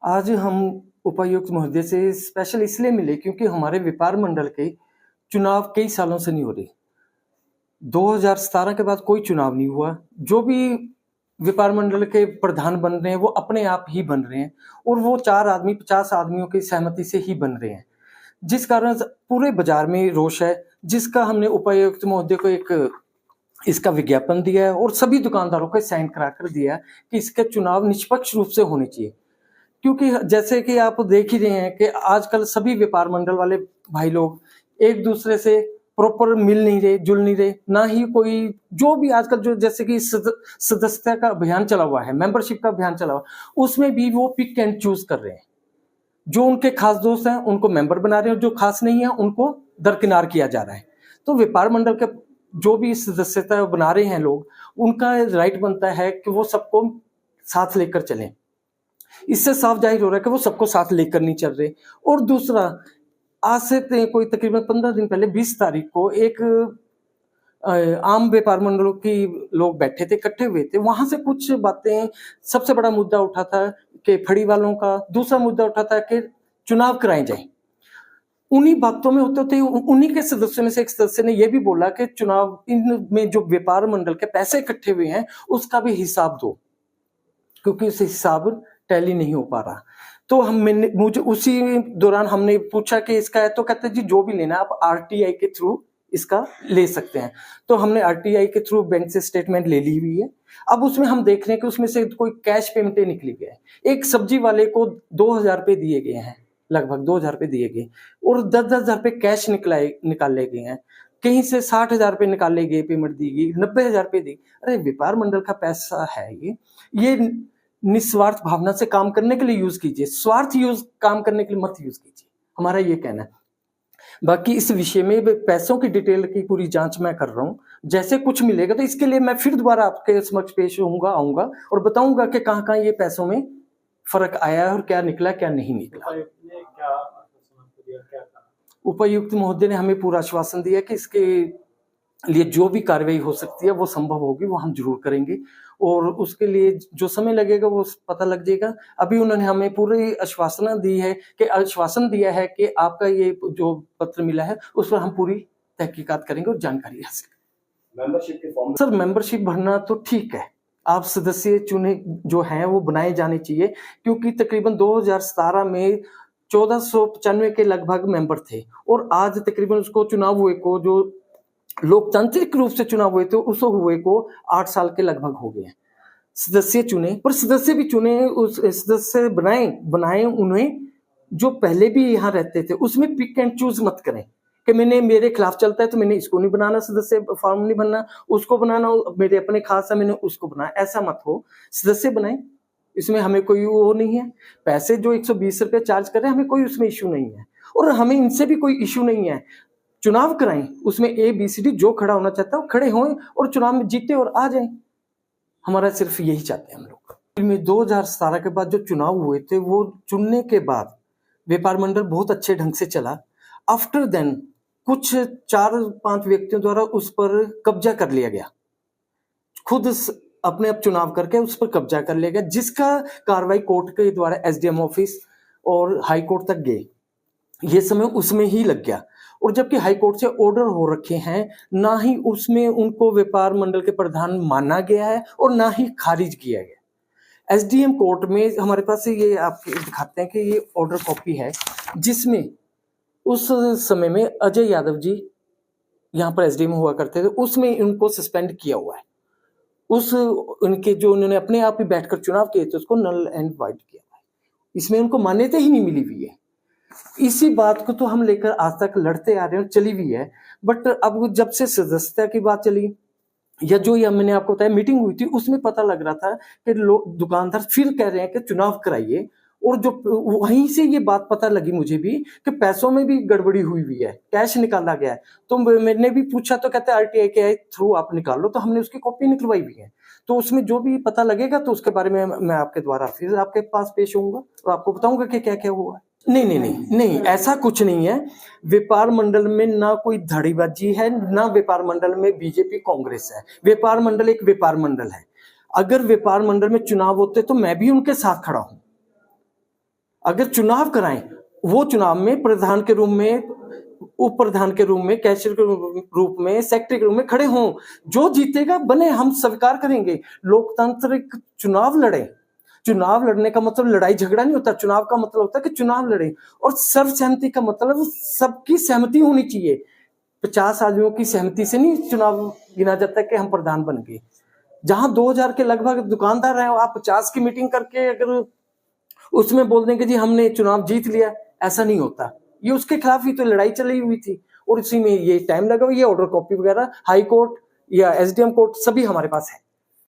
आज हम उपायुक्त महोदय से स्पेशल इसलिए मिले क्योंकि हमारे व्यापार मंडल के चुनाव कई सालों से नहीं हो रहे। 2017 के बाद कोई चुनाव नहीं हुआ। जो भी व्यापार मंडल के प्रधान बन रहे हैं वो अपने आप ही बन रहे हैं और वो 4 आदमी 50 आदमियों की सहमति से ही बन रहे हैं, जिस कारण पूरे बाजार में रोष है, जिसका हमने उपायुक्त महोदय को एक इसका विज्ञापन दिया है और सभी दुकानदारों को साइन करा कर दिया कि इसके चुनाव निष्पक्ष रूप से होने चाहिए। क्योंकि जैसे कि आप देख ही रहे हैं कि आजकल सभी व्यापार मंडल वाले भाई लोग एक दूसरे से प्रॉपर मिल नहीं रहे, जुल नहीं रहे, ना ही कोई जो भी आजकल जो जैसे कि सदस्यता का अभियान चला हुआ है, मेंबरशिप का अभियान चला हुआ, उसमें भी वो पिक एंड चूज कर रहे हैं। जो उनके खास दोस्त हैं उनको मेंबर बना रहे हैं, जो खास नहीं है उनको दरकिनार किया जा रहा है। तो व्यापार मंडल के जो भी सदस्यता बना रहे हैं लोग, उनका राइट बनता है कि वो सबको साथ लेकर चलें। इससे साफ जाहिर हो रहा है कि वो सबको साथ लेकर नहीं चल रहे। और दूसरा, आज से कोई तकरीबन 15 दिन पहले 20 तारीख को एक आम व्यापार मंडलों की लोग बैठे थे, इकट्ठे हुए थे। वहां से कुछ बातें, सबसे बड़ा मुद्दा उठा था कि फड़ी वालों का, दूसरा मुद्दा उठा था कि चुनाव कराए जाए। उन्हीं बातों में होते होते उन्हीं के सदस्यों में से एक सदस्य ने यह भी बोला कि चुनाव इनमें जो व्यापार मंडल के पैसे इकट्ठे हुए हैं उसका भी हिसाब दो, क्योंकि उस हिसाब टैली नहीं हो पा रहा। तो मुझे उसी दौरान हमने पूछा कि इसका है, तो कहते जी जो भी लेना आप आरटीआई के थ्रू इसका ले सकते हैं। तो हमने आरटीआई के थ्रू बैंक से स्टेटमेंट ले ली हुई है। अब उसमें हम देख रहे हैं कि उसमें से कोई कैश पेमेंटें निकली गई है। एक सब्जी वाले को 2000 रुपये दिए गए हैं, लगभग 2000 रुपये दिए गए, और 10,000 रुपये कैश निकाले गए हैं। कहीं से 60,000 रुपये निकाले गए, पेमेंट दी गई, 90,000 रुपये दी। अरे व्यापार मंडल का पैसा है ये निस्वार्थ भावना से काम करने के लिए यूज कीजिए, स्वार्थ यूज काम करने के लिए मत यूज कीजिए, हमारा ये कहना है। बाकी इस विषय में पैसों की डिटेल की पूरी जांच मैं कर रहा हूँ। जैसे कुछ मिलेगा तो इसके लिए मैं फिर दोबारा आपके समक्ष पेश आऊंगा और बताऊंगा कि कहाँ ये पैसों में फर्क आया है और क्या निकला क्या नहीं निकला। उपायुक्त महोदय ने हमें पूरा आश्वासन दिया कि इसके लिए जो भी कार्रवाई हो सकती है वो संभव होगी, वो हम जरूर करेंगे, और उसके लिए जो समय लगेगा वो पता लग जाएगा। अभी उन्होंने हमें पूरी आश्वासन दिया है कि आपका ये जो पत्र मिला है उस पर हम पूरी तहकीकात करेंगे और जानकारी हासिल। मेंबरशिप के फॉर्म सर, मेंबरशिप भरना तो ठीक है, आप सदस्य चुने जो हैं वो बनाए जाने चाहिए, क्योंकि तकरीबन 2017 में 1495 के लगभग मेंबर थे और आज तकरीबन उसको चुनाव हुए को, जो लोकतांत्रिक रूप से चुनाव हुए थे उस हुए को 8 साल के लगभग हो गए हैं। सदस्य चुने, पर सदस्य भी चुने, उस सदस्य बनाए उन्हें जो पहले भी यहाँ रहते थे। उसमें पिक एंड चूज मत करें कि मैंने मेरे खिलाफ चलता है तो मैंने इसको नहीं बनाना, सदस्य फॉर्म नहीं बनना, उसको बनाना, मेरे अपने खास है मैंने उसको बनाना, ऐसा मत हो। सदस्य बनाए, इसमें हमें कोई वो नहीं है। पैसे जो 120 रुपये चार्ज कर रहे हैं हमें कोई उसमें इश्यू नहीं है, और हमें इनसे भी कोई इश्यू नहीं है। चुनाव कराएं, उसमें ABCD जो खड़ा होना चाहता है वो खड़े हों और चुनाव में जीते और आ जाएं। हमारा सिर्फ यही चाहते हैं हम लोग। 2017 के बाद जो चुनाव हुए थे वो चुनने के बाद व्यापार मंडल बहुत अच्छे ढंग से चला। आफ्टर देन कुछ 4-5 व्यक्तियों द्वारा उस पर कब्जा कर लिया गया, खुद अपने आप चुनाव करके उस पर कब्जा कर लिया गया, जिसका कार्रवाई कोर्ट के द्वारा SDM ऑफिस और हाई कोर्ट तक गए। ये समय उसमें ही लग गया, और जबकि हाई कोर्ट से ऑर्डर हो रखे हैं, ना ही उसमें उनको व्यापार मंडल के प्रधान माना गया है और ना ही खारिज किया गया। SDM कोर्ट में हमारे पास ये आप दिखाते हैं कि ये ऑर्डर कॉपी है, जिसमें उस समय में अजय यादव जी यहाँ पर SDM हुआ करते थे, उसमें उनको सस्पेंड किया हुआ है। उनके जो उन्होंने अपने आप ही बैठकर चुनाव किए थे उसको नल एंड वाइड किया हुआ है। इसमें उनको मान्यता ही नहीं मिली हुई है। इसी बात को तो हम लेकर आज तक लड़ते आ रहे हैं, चली हुई है। बट अब जब से सदस्यता की बात चली, या जो ये मैंने आपको बताया मीटिंग हुई थी, उसमें पता लग रहा था कि लोग दुकानदार फिर कह रहे हैं कि चुनाव कराइए, और जो वहीं से ये बात पता लगी मुझे भी कि पैसों में भी गड़बड़ी हुई है, कैश निकाला गया है। तो मैंने भी पूछा तो कहते RTI के थ्रू आप निकालो, तो हमने उसकी कॉपी निकलवाई भी है। तो उसमें जो भी पता लगेगा तो उसके बारे में मैं आपके द्वारा फिर आपके पास पेश होऊंगा और आपको बताऊंगा कि क्या क्या हुआ है। नहीं, ऐसा कुछ नहीं है। व्यापार मंडल में ना कोई धड़ीबाजी है, ना व्यापार मंडल में बीजेपी कांग्रेस है। व्यापार मंडल एक व्यापार मंडल है। अगर व्यापार मंडल में चुनाव होते तो मैं भी उनके साथ खड़ा हूं। अगर चुनाव कराएं, वो चुनाव में प्रधान के रूप में, उप प्रधान के रूप में, कैशियर के रूप में, सेक्रेटरी के रूप में खड़े हों, जो जीतेगा बने, हम स्वीकार करेंगे। लोकतांत्रिक चुनाव लड़े। चुनाव लड़ने का मतलब लड़ाई झगड़ा नहीं होता, चुनाव का मतलब होता है कि चुनाव लड़े। और सर्वसहमति का मतलब सबकी सहमति होनी चाहिए। 50 आदमियों की सहमति से नहीं चुनाव गिना जाता कि हम प्रधान बन गए। जहां 2000 के लगभग दुकानदार हैं, आप 50 की मीटिंग करके अगर उसमें बोल देंगे जी हमने चुनाव जीत लिया, ऐसा नहीं होता। ये उसके खिलाफ ही तो लड़ाई चली हुई थी और उसी में ये टाइम लगा हुआ। ये ऑर्डर कॉपी वगैरह हाई कोर्ट या एसडीएम कोर्ट सभी हमारे पास है।